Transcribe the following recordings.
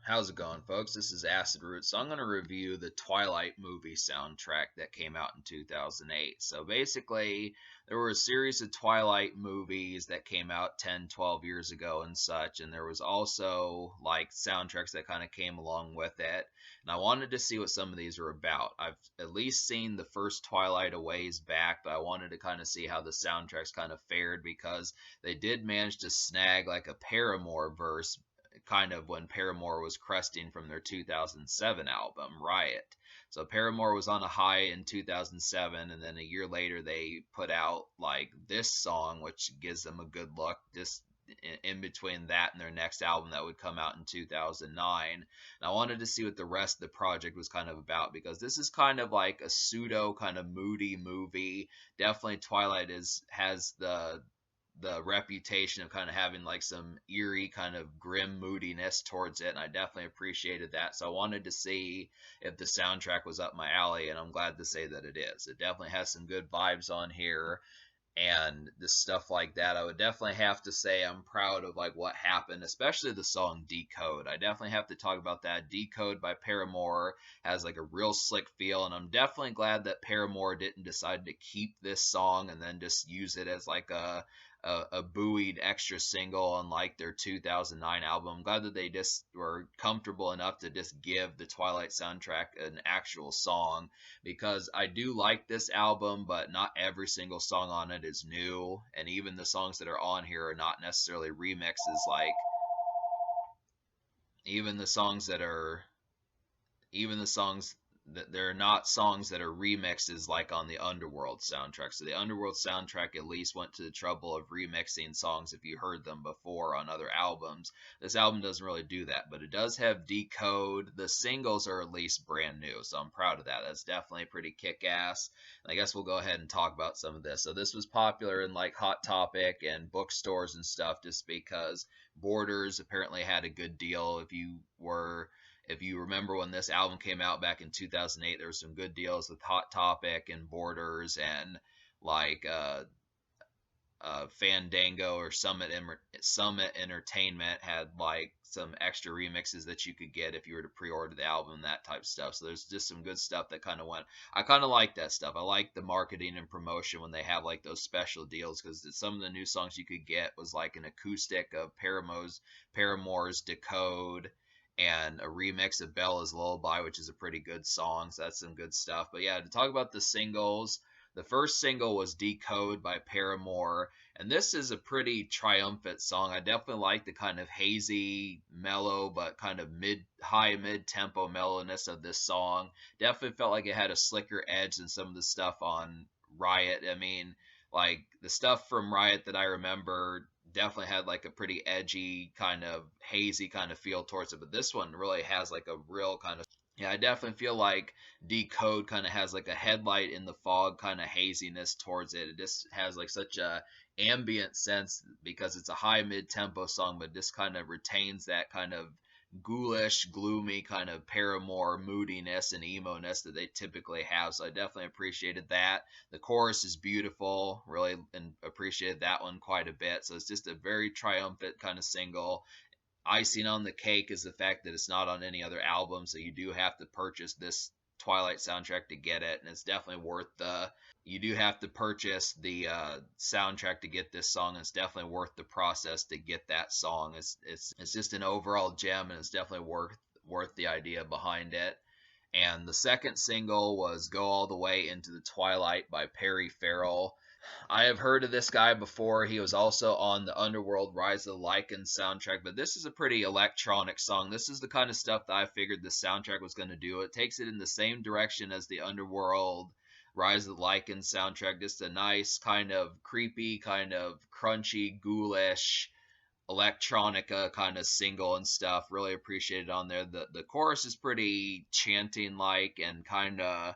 How's it going, folks? This is Acid Root. So I'm going to review the Twilight movie soundtrack that came out in 2008. So basically, there were a series of Twilight movies that came out 10, 12 years ago and such, and there was also like soundtracks that kind of came along with it. And I wanted to see what some of these are about. I've at least seen the first Twilight a ways back, but I wanted to kind of see how the soundtracks kind of fared because they did manage to snag like a Paramore verse kind of when Paramore was cresting from their 2007 album, Riot. So Paramore was on a high in 2007, and then a year later they put out like this song, which gives them a good look. Just in between that and their next album that would come out in 2009. And I wanted to see what the rest of the project was kind of about because this is kind of like a pseudo kind of moody movie. Definitely Twilight is has the reputation of kind of having like some eerie kind of grim moodiness towards it, and I definitely appreciated that. So I wanted to see if the soundtrack was up my alley, and I'm glad to say that it is. It definitely has some good vibes on here and the stuff like that. I would definitely have to say I'm proud of like what happened, especially the song Decode. I definitely have to talk about that. Decode by Paramore has like a real slick feel, and I'm definitely glad that Paramore didn't decide to keep this song and then just use it as like a buoyed extra single on like their 2009 album. I'm glad that they just were comfortable enough to just give the Twilight soundtrack an actual song because I do like this album, but not every single song on it is new, and even the songs that are on here are not necessarily remixes. Like even the songs that are even the songs that they're not songs that are remixes like on the Underworld soundtrack. So the Underworld soundtrack at least went to the trouble of remixing songs if you heard them before on other albums. This album doesn't really do that, but it does have Decode. The singles are at least brand new, so I'm proud of that. That's definitely pretty kick-ass. I guess we'll go ahead and talk about some of this. So this was popular in like Hot Topic and bookstores and stuff just because Borders apparently had a good deal. If you remember when this album came out back in 2008, there were some good deals with Hot Topic and Borders and like Fandango or Summit Entertainment had like some extra remixes that you could get if you were to pre-order the album, that type of stuff. So there's just some good stuff that kind of went. I kind of like that stuff. I like the marketing and promotion when they have like those special deals because some of the new songs you could get was like an acoustic of Paramore's Decode and a remix of Bella's Lullaby, which is a pretty good song. So that's some good stuff. But yeah, to talk about the singles, the first single was Decode by Paramore, and this is a pretty triumphant song. I definitely like the kind of hazy, mellow, but kind of high mid tempo mellowness of this song. Definitely felt like it had a slicker edge than some of the stuff on Riot. I mean, like the stuff from Riot that I remember definitely had like a pretty edgy kind of hazy kind of feel towards it, but this one really has like a real kind of, yeah, I definitely feel like Decode kind of has like a headlight in the fog kind of haziness towards it. It just has like such a ambient sense because it's a high mid tempo song, but just kind of retains that kind of ghoulish, gloomy kind of Paramore moodiness and emo-ness that they typically have. So I definitely appreciated that. The chorus is beautiful, really, and appreciated that one quite a bit. So it's just a very triumphant kind of single. Icing on the cake is the fact that it's not on any other album, so you do have to purchase this Twilight soundtrack to get it, and it's definitely worth the. You do have to purchase the soundtrack to get this song. And it's definitely worth the process to get that song. It's just an overall gem, and it's definitely worth the idea behind it. And the second single was "Go All the Way Into the Twilight" by Perry Farrell. I have heard of this guy before. He was also on the Underworld Rise of the Lycans soundtrack, but this is a pretty electronic song. This is the kind of stuff that I figured the soundtrack was going to do. It takes it in the same direction as the Underworld Rise of the Lycans soundtrack. Just a nice kind of creepy, kind of crunchy, ghoulish, electronica kind of single and stuff. Really appreciated on there. The chorus is pretty chanting like and kind of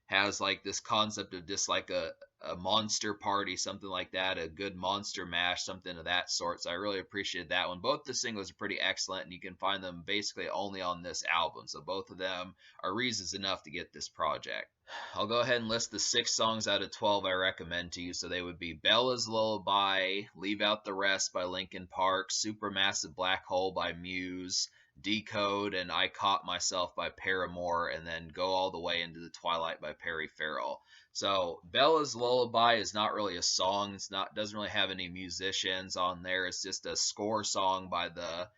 has like this concept of just like a monster party, something like that, a good monster mash, something of that sort. So I really appreciated that one. Both the singles are pretty excellent, and you can find them basically only on this album. So both of them are reasons enough to get this project. I'll go ahead and list the 6 songs out of 12 I recommend to you. So they would be Bella's Lullaby, Leave Out the Rest by Linkin Park, Supermassive Black Hole by Muse, Decode and I Caught Myself by Paramore, and then go all the way into the Twilight by Perry Farrell. So Bella's Lullaby is not really a song. It's not doesn't really have any musicians on there. It's just a score song by the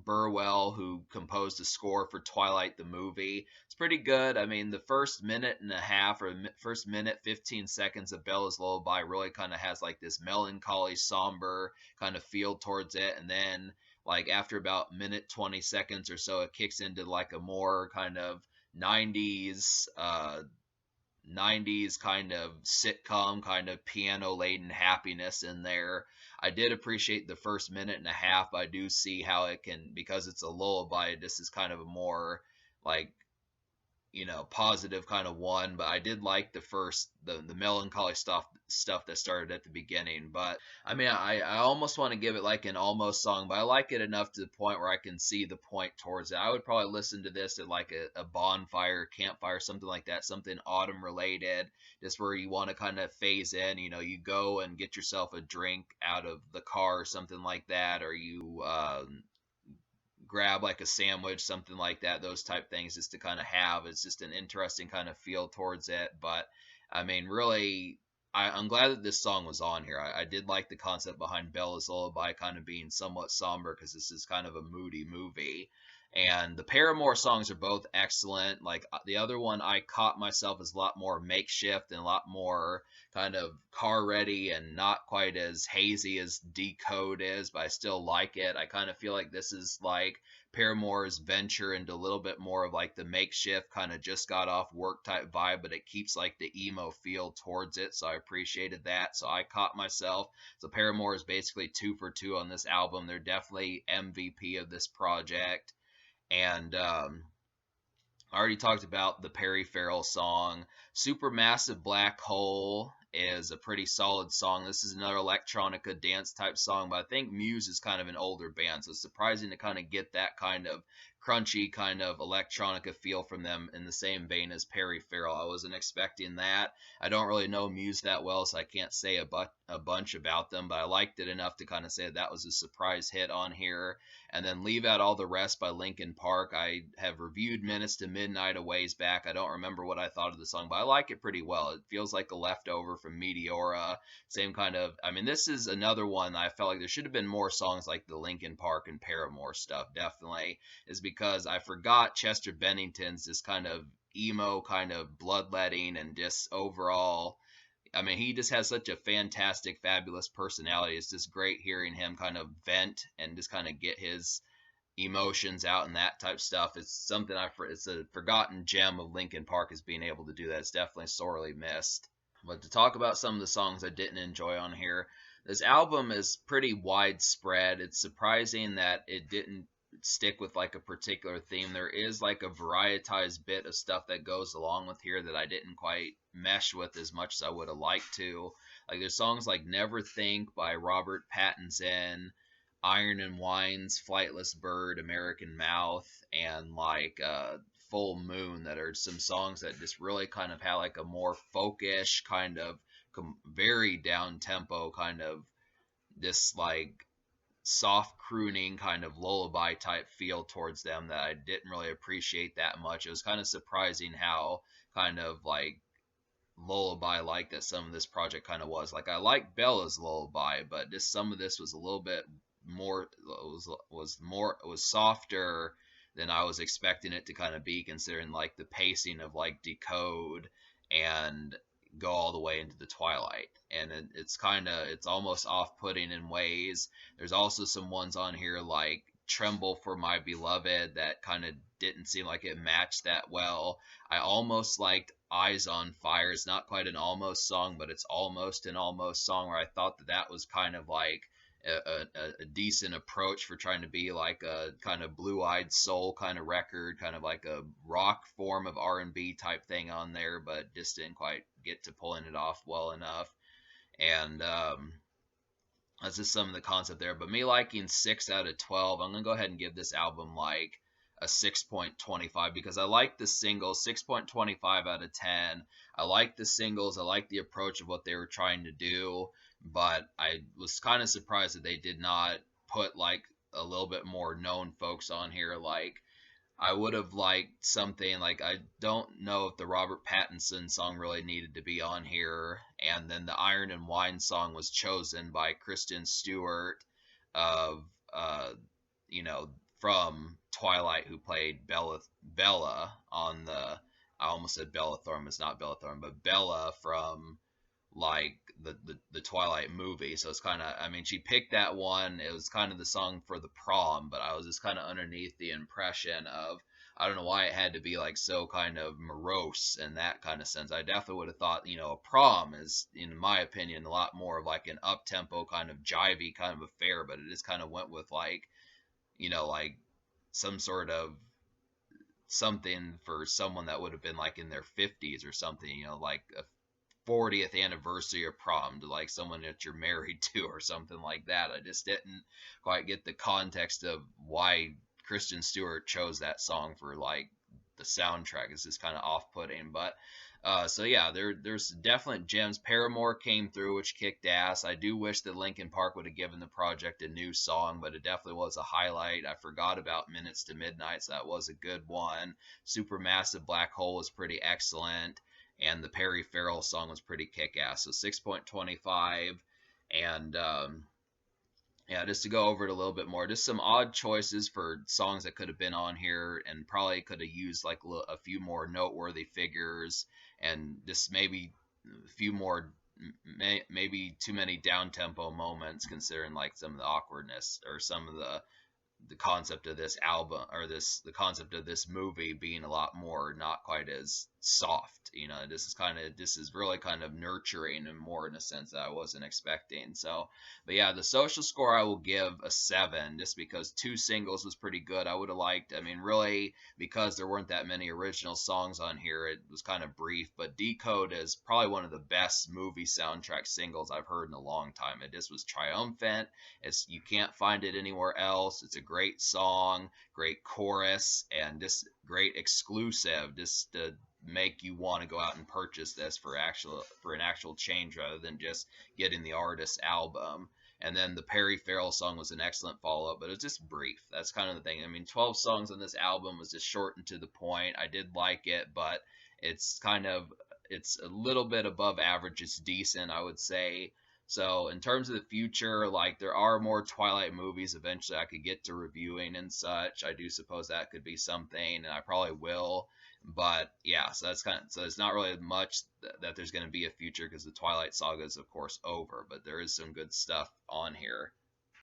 Burwell, who composed the score for Twilight the movie. It's pretty good. I mean, the first minute and a half, or first minute 15 seconds of Bella's Lullaby really kind of has like this melancholy, somber kind of feel towards it, and then like after about minute 20 seconds or so, it kicks into like a more kind of 90s 90s kind of sitcom, kind of piano laden happiness in there. I did appreciate the first minute and a half. I do see how it can, because it's a lullaby, this is kind of a more like, positive kind of one. But I did like the melancholy stuff that started at the beginning. But I mean, I almost want to give it like an almost song, but I like it enough to the point where I can see the point towards it. I would probably listen to this at like a bonfire, campfire, something like that, something autumn related, just where you want to kind of phase in. You go and get yourself a drink out of the car or something like that, or you grab like a sandwich, something like that, those type things, just to kind of have. It's just an interesting kind of feel towards it. But I mean, really, I'm glad that this song was on here. I did like the concept behind Bella's Lullaby kind of being somewhat somber, because this is kind of a moody movie. And the Paramore songs are both excellent. Like the other one, I Caught Myself, is a lot more makeshift and a lot more kind of car ready and not quite as hazy as Decode is, but I still like it. I kind of feel like this is like Paramore's venture into a little bit more of like the makeshift kind of just got off work type vibe, but it keeps like the emo feel towards it. So I appreciated that. So I Caught Myself. So Paramore is basically 2 for 2 on this album. They're definitely MVP of this project. And I already talked about the Perry Farrell song. Supermassive Black Hole is a pretty solid song. This is another electronica dance type song, but I think Muse is kind of an older band, so it's surprising to kind of get that kind of crunchy kind of electronica feel from them in the same vein as Perry Farrell. I wasn't expecting that. I don't really know Muse that well, so I can't say a bunch about them, but I liked it enough to kind of say that was a surprise hit on here. And then Leave Out All the Rest by Linkin Park. I have reviewed Minutes to Midnight a ways back. I don't remember what I thought of the song, but I like it pretty well. It feels like a leftover from Meteora. Same kind of, I mean, this is another one I felt like there should have been more songs like the Linkin Park and Paramore stuff, definitely, is because I forgot Chester Bennington's this kind of emo, kind of bloodletting, and just overall, I mean, he just has such a fantastic, fabulous personality. It's just great hearing him kind of vent and just kind of get his emotions out and that type stuff. It's something it's a forgotten gem of Linkin Park, is being able to do that. It's definitely sorely missed. But to talk about some of the songs I didn't enjoy on here, this album is pretty widespread. It's surprising that it didn't stick with like a particular theme. There is like a varietized bit of stuff that goes along with here that I didn't quite mesh with as much as I would have liked to. Like there's songs like Never Think by Robert Pattinson, Iron and Wine's Flightless Bird, American Mouth, and like Full Moon, that are some songs that just really kind of have like a more folkish kind of very down tempo kind of this like soft crooning kind of lullaby type feel towards them that I didn't really appreciate that much. It was kind of surprising how kind of like lullaby like that some of this project kind of was. Like I like Bella's Lullaby, but just some of this was a little bit more was softer than I was expecting it to kind of be, considering like the pacing of like Decode and go all the way into the Twilight. And it's almost off-putting in ways. There's also some ones on here like Tremble for My Beloved that kind of didn't seem like it matched that well. I almost liked Eyes on Fire. It's not quite an almost song, but it's almost an almost song, where I thought that was kind of like a decent approach for trying to be like a kind of blue-eyed soul kind of record, kind of like a rock form of R&B type thing on there, but just didn't quite get to pulling it off well enough. And that's just some of the concept there. But me liking 6 out of 12, I'm gonna go ahead and give this album like a 6.25, because I like the singles. 6.25 out of 10. I like the singles. I like the approach of what they were trying to do, but I was kind of surprised that they did not put like a little bit more known folks on here. Like I would have liked something like I don't know if the Robert Pattinson song really needed to be on here, and then the Iron and Wine song was chosen by Kristen Stewart of you know from Twilight, who played Bella on the, I almost said Bella Thorne, it's not Bella Thorne, but Bella from like the Twilight movie. So it's kind of, I mean, she picked that one. It was kind of the song for the prom, but I was just kind of underneath the impression of, I don't know why it had to be like so kind of morose in that kind of sense. I definitely would have thought, a prom is, in my opinion, a lot more of like an up tempo kind of jivey kind of affair, but it just kind of went with like, like some sort of something for someone that would have been like in their 50s or something, like a 40th anniversary of prom to like someone that you're married to or something like that. I just didn't quite get the context of why Kristen Stewart chose that song for like the soundtrack. It's just kind of off-putting, but so yeah, there's definite gems. Paramore came through, which kicked ass. I do wish that Linkin Park would have given the project a new song, but it definitely was a highlight. I forgot about Minutes to Midnight, so that was a good one. Supermassive Black Hole was pretty excellent, and the Perry Farrell song was pretty kick ass. So 6.25, and yeah, just to go over it a little bit more, just some odd choices for songs that could have been on here, and probably could have used like a few more noteworthy figures, and just maybe a few more, maybe too many down tempo moments, considering like some of the awkwardness or some of the concept of this album, or the concept of this movie being a lot more not quite as soft. This is really kind of nurturing and more in a sense that I wasn't expecting. So, but yeah, the social score I will give a 7, just because two singles was pretty good. I would have liked, I mean, really, because there weren't that many original songs on here, it was kind of brief. But Decode is probably one of the best movie soundtrack singles I've heard in a long time. It just was triumphant. You can't find it anywhere else. It's a great song, great chorus, and just great exclusive, just to make you want to go out and purchase this for an actual change rather than just getting the artist's album. And then the Perry Farrell song was an excellent follow up, but it was just brief. That's kind of the thing. I mean, 12 songs on this album was just short and to the point. I did like it, but it's a little bit above average. It's decent, I would say. So in terms of the future, like there are more Twilight movies eventually I could get to reviewing and such. I do suppose that could be something, and I probably will. But yeah, so it's not really much that there's going to be a future, because the Twilight saga is of course over, but there is some good stuff on here.